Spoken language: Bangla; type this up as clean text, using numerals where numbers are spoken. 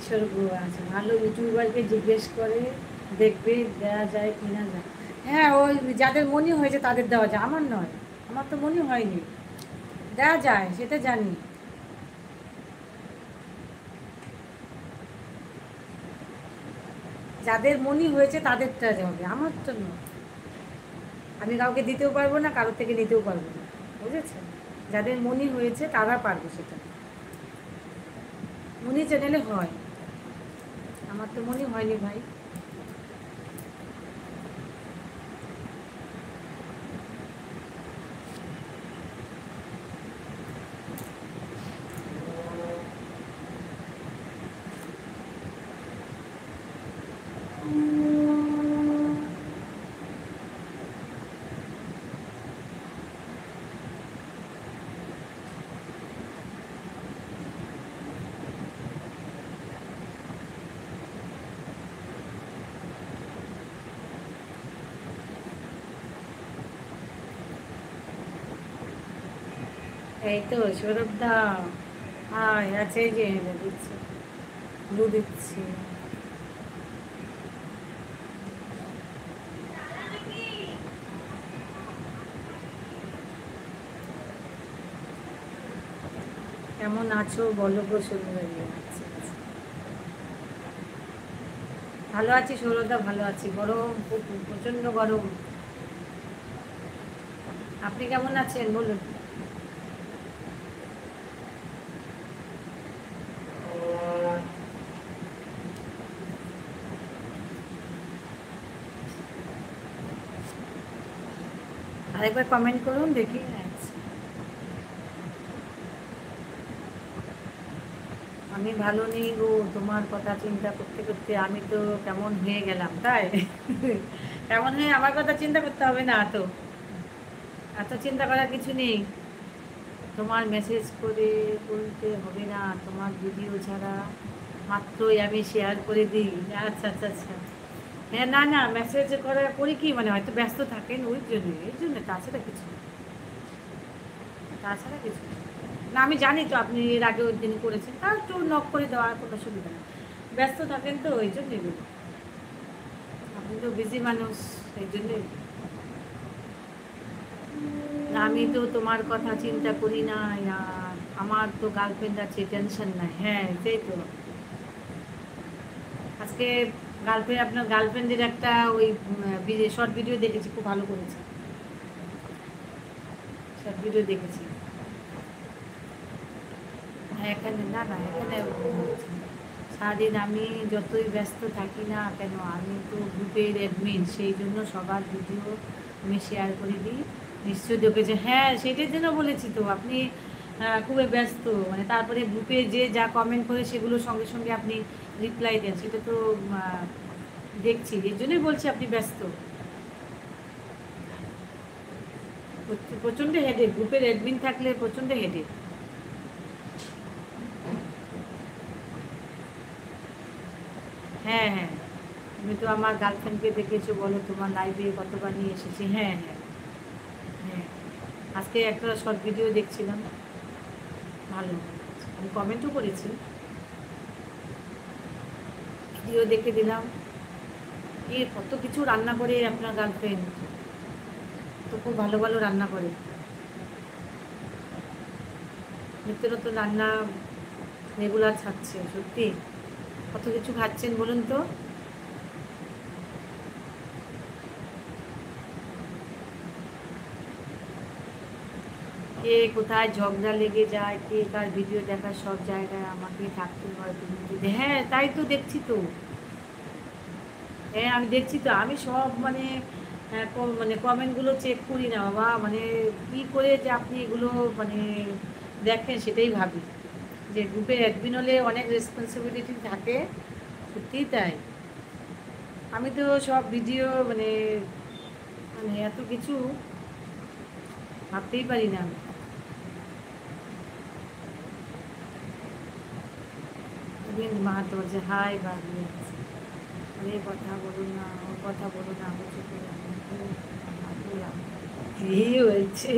স্বর্গ আছে, ভালো ইউটিউবারকে জিজ্ঞেস করে দেখবে দেওয়া যায় কি না যায়। হ্যাঁ, ওই যাদের মনে হয়েছে তাদের দেওয়া যায়, আমার নয়, আমার তো মনে হয়নি, দেওয়া যায় সেটা জানি। যাদের মনে হয়েছে তাদেরটা হবে, আমার তো নয়। আমি কাউকে দিতেও পারবো না, কারোর থেকে নিতেও পারবো না, বুঝেছেন? যাদের মনে হয়েছে তারা পারবে সেটা, মনি চ্যানেলে হয়, আমার তো মনে হয়নি ভাই। এই তো সৌরভদা, হ্যাঁ আছে, এই যে দিচ্ছি, ব্লু দিচ্ছি। কেমন আছো বলো গো সুন্দরী? আচ্ছা, আচ্ছা। ভালো আছি সৌরভদা, ভালো আছি, গরম খুব, প্রচণ্ড গরম। আপনি কেমন আছেন বলুন? আরেকবার কমেন্ট করুন দেখি। আচ্ছা, আমি ভালো নেই গো, তোমার কথা চিন্তা করতে করতে আমি তো কেমন হয়ে গেলাম, তাই? কেমন হয়ে, আমার কথা চিন্তা করতে হবে না তো, এত চিন্তা করার কিছু নেই। তোমার মেসেজ করে বলতে হবে না, তোমার ভিডিও ছাড়া মাত্রই আমি শেয়ার করে দিই। আচ্ছা, আচ্ছা, আচ্ছা। হ্যাঁ, না না, মেসেজ করি কি মানে, হয়তো ব্যস্ত থাকেন ওই জন্য, এই জন্য, তাছাড়া কিছু না, তাছাড়া কিছু না। না, আমি জানি তো আপনি এর আগে ওই দিন করেছেন, তার একটু নক করে দেওয়ার কোনো সুবিধা নেই, ব্যস্ত থাকেন তো ওই জন্যই বলি। আপনি তো বিজি মানুষ, এই জন্যই। না, আমি তো তোমার কথা চিন্তা করি না, আর আমার তো গার্লফ্রেন্ড আছে, টেনশন নাই। হ্যাঁ, সেই তো। আজকে গার্লফ্রেন্ড, আপনার গার্লফ্রেন্ডের একটা ওই শর্ট ভিডিও দেখেছি, খুব ভালো করেছে, শর্ট ভিডিও দেখেছি। হ্যাঁ, এখানে না না, এখানে সারাদিন আমি যতই ব্যস্ত থাকি না কেন, আমি তো গ্রুপের অ্যাডমিন, সেই জন্য সবার ভিডিও আমি শেয়ার করে দিই। নিশ্চয়ই দেখেছে, হ্যাঁ সেটার জন্য বলেছি তো, আপনি খুবই ব্যস্ত, মানে তারপরে গ্রুপে যে যা কমেন্ট করে সেগুলো সঙ্গে সঙ্গে আপনি রিপ্লাই দেন, সেটা তো আহ, দেখছি, এর জন্যই বলছি আপনি ব্যস্ত। প্রচণ্ড হেডেক, গ্রুপের অ্যাডমিন থাকলে প্রচণ্ড হেডেক। হ্যাঁ, হ্যাঁ, তুমি তো আমার গার্লফ্রেন্ডকে দেখেছো, বলো তোমার লাইভে কতবার নিয়ে এসেছি। হ্যাঁ, হ্যাঁ, হ্যাঁ, আজকে একটা শর্ট ভিডিও দেখছিলাম, ভালো, আমি কমেন্টও করেছি, ভিডিও দেখে দিলাম। কত কিছু রান্না করে আপনার গার্লফ্রেন্ড, তো খুব ভালো ভালো রান্না করে, নিত্য নতুন রান্না রেগুলার ছাড়ছে, সত্যি কত কিছু খাচ্ছেন বলুন তো। কে কোথায় ঝগড়া লেগে যায়, কে কার ভিডিও দেখার, সব জায়গায় আমাকে থাকতে হয়, তুমি যদি, হ্যাঁ তাই তো দেখছি তো। হ্যাঁ, আমি দেখছি তো, আমি সব মানে মানে কমেন্টগুলো চেক করি না বাবা, মানে কি করে যে আপনি এগুলো মানে দেখেন সেটাই ভাবি, যে গ্রুপের অ্যাডমিন হলে অনেক রেসপন্সিবিলিটি থাকে, সত্যিই তাই। আমি তো সব ভিডিও মানে, মানে এত কিছু ভাবতেই পারি না আমি। মাহাতো বলছে হাই বাবু, আরে কথা বলো না, ওর কথা বলো না, আমি চুপ করে কি হয়েছে?